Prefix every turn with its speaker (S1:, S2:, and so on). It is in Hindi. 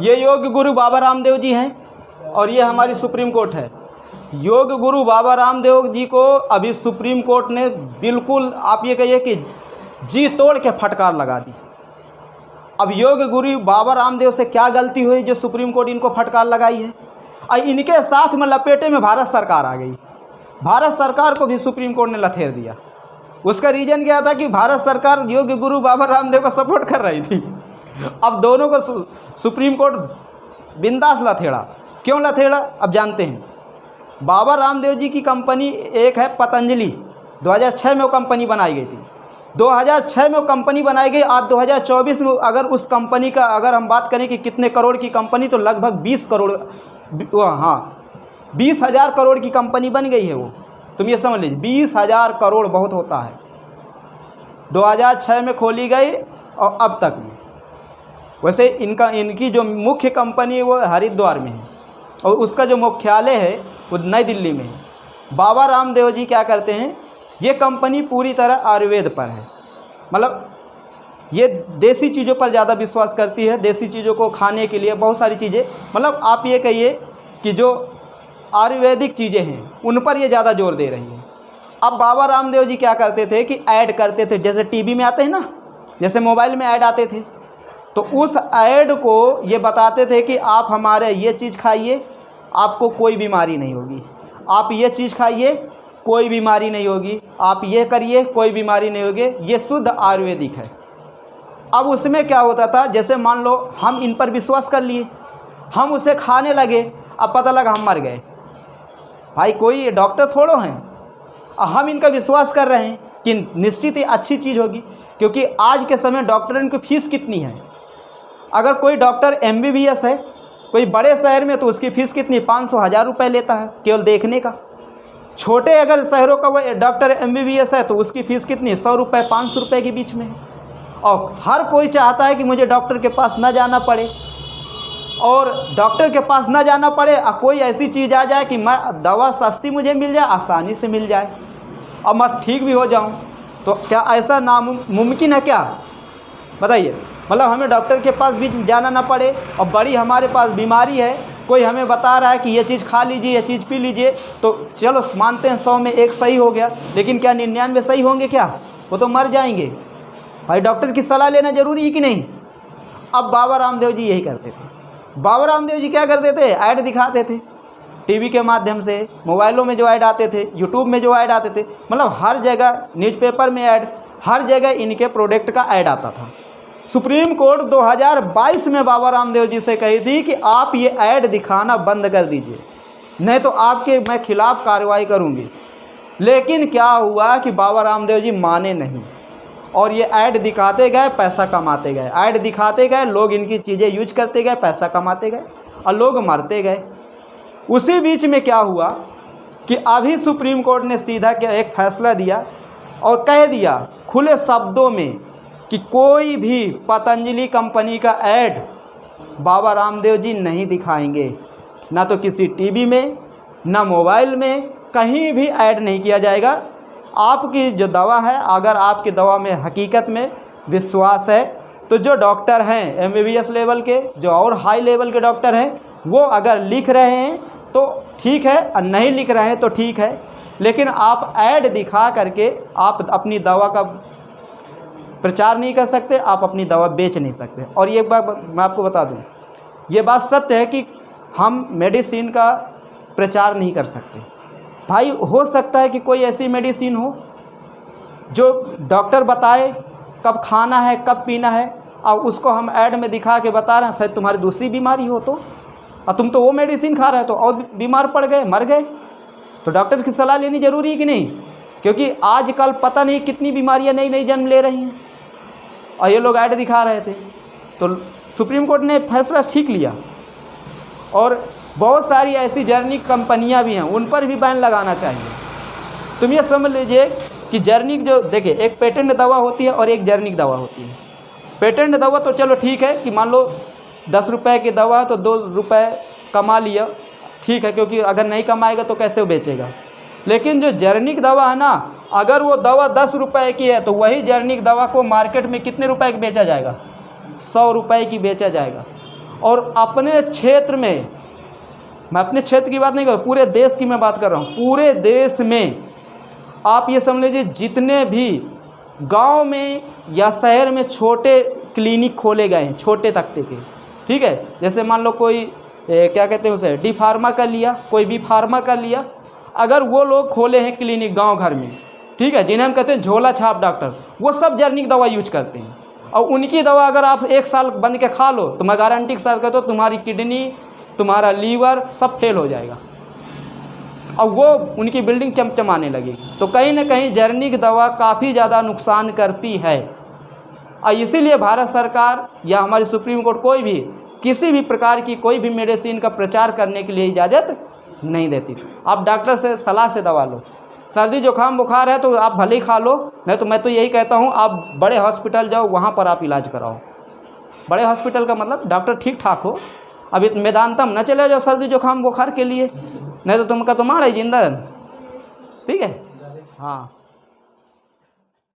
S1: ये योग गुरु बाबा रामदेव जी हैं और ये हमारी सुप्रीम कोर्ट है। योग गुरु बाबा रामदेव जी को अभी सुप्रीम कोर्ट ने बिल्कुल आप ये कहिए कि जी तोड़ के फटकार लगा दी। अब योग गुरु बाबा रामदेव से क्या गलती हुई जो सुप्रीम कोर्ट इनको फटकार लगाई है? और इनके साथ में लपेटे में भारत सरकार आ गई। भारत सरकार को भी सुप्रीम कोर्ट ने लथेर दिया। उसका रीज़न क्या था कि भारत सरकार योग गुरु बाबा रामदेव को सपोर्ट कर रही थी। अब दोनों को सुप्रीम कोर्ट बिंदास लथेड़ा। क्यों लथेड़ा अब जानते हैं। बाबा रामदेव जी की कंपनी एक है पतंजलि, 2006 में वो कंपनी बनाई गई थी। 2006 में वो कंपनी बनाई गई। आज 2024 में अगर उस कंपनी का अगर हम बात करें कि कितने करोड़ की कंपनी, तो लगभग 20 करोड़, हाँ 20,000 करोड़ की कंपनी बन गई है वो। तुम ये समझ लीजिए 20,000 करोड़ बहुत होता है। 2006 में खोली गई और अब तक में। वैसे इनकी जो मुख्य कंपनी है वो हरिद्वार में है और उसका जो मुख्यालय है वो नई दिल्ली में है। बाबा रामदेव जी क्या करते हैं, ये कंपनी पूरी तरह आयुर्वेद पर है। मतलब ये देसी चीज़ों पर ज़्यादा विश्वास करती है। देसी चीज़ों को खाने के लिए बहुत सारी चीज़ें, मतलब आप ये कहिए कि जो आयुर्वेदिक चीज़ें हैं उन पर ये ज़्यादा जोर दे रही है। अब बाबा रामदेव जी क्या करते थे कि ऐड करते थे, जैसे टीवी में आते हैं ना, जैसे मोबाइल में ऐड आते थे, तो उस ऐड को ये बताते थे कि आप हमारे ये चीज़ खाइए, आपको कोई बीमारी नहीं होगी। आप ये चीज़ खाइए, कोई बीमारी नहीं होगी। आप ये करिए, कोई बीमारी नहीं होगी। ये शुद्ध आयुर्वेदिक है। अब उसमें क्या होता था, जैसे मान लो हम इन पर विश्वास कर लिए, हम उसे खाने लगे, अब पता लगा हम मर गए। भाई कोई डॉक्टर थोड़ो हैं, हम इनका विश्वास कर रहे हैं कि निश्चित ही अच्छी चीज़ होगी। क्योंकि आज के समय डॉक्टर की फ़ीस कितनी है? अगर कोई डॉक्टर MBBS है कोई बड़े शहर में, तो उसकी फ़ीस कितनी, 500-1000 रुपये लेता है केवल देखने का। छोटे अगर शहरों का वो डॉक्टर MBBS है तो उसकी फ़ीस कितनी, 100 रुपये 500 रुपये के बीच में है। और हर कोई चाहता है कि मुझे डॉक्टर के पास ना जाना पड़े, और डॉक्टर के पास ना जाना पड़े और कोई ऐसी चीज़ आ जाए कि मैं दवा सस्ती मुझे मिल जाए, आसानी से मिल जाए और मैं ठीक भी हो जाऊं। तो क्या ऐसा नामुमकिन है क्या? बताइए। मतलब हमें डॉक्टर के पास भी जाना ना पड़े और बड़ी हमारे पास बीमारी है, कोई हमें बता रहा है कि ये चीज़ खा लीजिए, ये चीज़ पी लीजिए, तो चलो मानते हैं 100 में 1 सही हो गया, लेकिन क्या 99 सही होंगे क्या? वो तो मर जाएंगे। भाई डॉक्टर की सलाह लेना ज़रूरी है कि नहीं? अब बाबा रामदेव जी यही करते थे। बाबा रामदेव जी क्या करते थे, ऐड दिखाते थे टीवी के माध्यम से, मोबाइलों में जो ऐड आते थे, यूट्यूब में जो ऐड आते थे, मतलब हर जगह, न्यूज़पेपर में ऐड, हर जगह इनके प्रोडक्ट का ऐड आता था। सुप्रीम कोर्ट 2022 में बाबा रामदेव जी से कही थी कि आप ये ऐड दिखाना बंद कर दीजिए, नहीं तो आपके मैं खिलाफ़ कार्रवाई करूँगी। लेकिन क्या हुआ कि बाबा रामदेव जी माने नहीं और ये ऐड दिखाते गए, पैसा कमाते गए, ऐड दिखाते गए, लोग इनकी चीज़ें यूज करते गए, पैसा कमाते गए और लोग मरते गए। उसी बीच में क्या हुआ कि अभी सुप्रीम कोर्ट ने सीधा क्या एक फैसला दिया और कह दिया खुले शब्दों में कि कोई भी पतंजलि कंपनी का ऐड बाबा रामदेव जी नहीं दिखाएंगे। ना तो किसी टीवी में, ना मोबाइल में, कहीं भी ऐड नहीं किया जाएगा। आपकी जो दवा है, अगर आपकी दवा में हकीकत में विश्वास है, तो जो डॉक्टर हैं MBBS लेवल के, जो और हाई लेवल के डॉक्टर हैं, वो अगर लिख रहे हैं तो ठीक है और नहीं लिख रहे हैं तो ठीक है। लेकिन आप ऐड दिखा करके आप अपनी दवा का प्रचार नहीं कर सकते, आप अपनी दवा बेच नहीं सकते। और ये बात मैं आपको बता दूं, ये बात सत्य है कि हम मेडिसिन का प्रचार नहीं कर सकते। भाई हो सकता है कि कोई ऐसी मेडिसिन हो जो डॉक्टर बताए कब खाना है, कब पीना है, और उसको हम ऐड में दिखा के बता रहे हैं, शायद तुम्हारी दूसरी बीमारी हो तो, और तुम तो वो मेडिसिन खा रहे हो तो और बीमार पड़ गए, मर गए। तो डॉक्टर की सलाह लेनी ज़रूरी है कि नहीं? क्योंकि आजकल पता नहीं कितनी बीमारियां नई नई जन्म ले रही हैं और ये लोग ऐड दिखा रहे थे। तो सुप्रीम कोर्ट ने फैसला ठीक लिया और बहुत सारी ऐसी जर्निक कंपनियां भी हैं, उन पर भी बैन लगाना चाहिए। तुम ये समझ लीजिए कि जर्निक जो, देखिए एक पेटेंट दवा होती है और एक जर्निक दवा होती है। पेटेंट दवा तो चलो ठीक है कि मान लो 10 रुपये की दवा तो 2 रुपये कमा लिया, ठीक है, क्योंकि अगर नहीं कमाएगा तो कैसे वो बेचेगा। लेकिन जो जर्निक दवा है ना, अगर वो दवा 10 रुपये की है तो वही जर्निक दवा को मार्केट में कितने रुपए की बेचा जाएगा? 100 रुपये की बेचा जाएगा। और अपने क्षेत्र में, मैं अपने क्षेत्र की बात नहीं कर रहा, पूरे देश की मैं बात कर रहा हूँ, पूरे देश में आप ये समझ लीजिए जितने भी गांव में या शहर में छोटे क्लिनिक खोले गए हैं, छोटे तख्ते के, ठीक है, जैसे मान लो कोई क्या कहते हैं उसे, डी फार्मा का लिया, कोई बी फार्मा का लिया, अगर वो लोग खोले हैं क्लिनिक गांव घर में, ठीक है, जिन्हें हम कहते हैं झोला छाप डॉक्टर, वो सब जेनेरिक दवा यूज करते हैं। और उनकी दवा अगर आप 1 साल बंद के खा लो तो मैं गारंटी के साथ कहता हूँ तुम्हारी किडनी, तुम्हारा लीवर सब फेल हो जाएगा और वो उनकी बिल्डिंग चमचमाने लगेगी। तो कहीं ना कहीं जेनेरिक दवा काफ़ी ज़्यादा नुकसान करती है और इसीलिए भारत सरकार या हमारी सुप्रीम कोर्ट कोई भी किसी भी प्रकार की कोई भी मेडिसिन का प्रचार करने के लिए इजाज़त नहीं देती। आप डॉक्टर से सलाह से दवा लो, सर्दी जुकाम बुखार है तो आप भले ही खा लो, नहीं तो मैं तो यही कहता हूँ आप बड़े हॉस्पिटल जाओ, वहाँ पर आप इलाज कराओ। बड़े हॉस्पिटल का मतलब डॉक्टर ठीक ठाक हो। अभी मेदांतम न चले जाओ सर्दी जुकाम बुखार के लिए, नहीं तो तुमका तो मारा ही जिंदा, ठीक है। हाँ।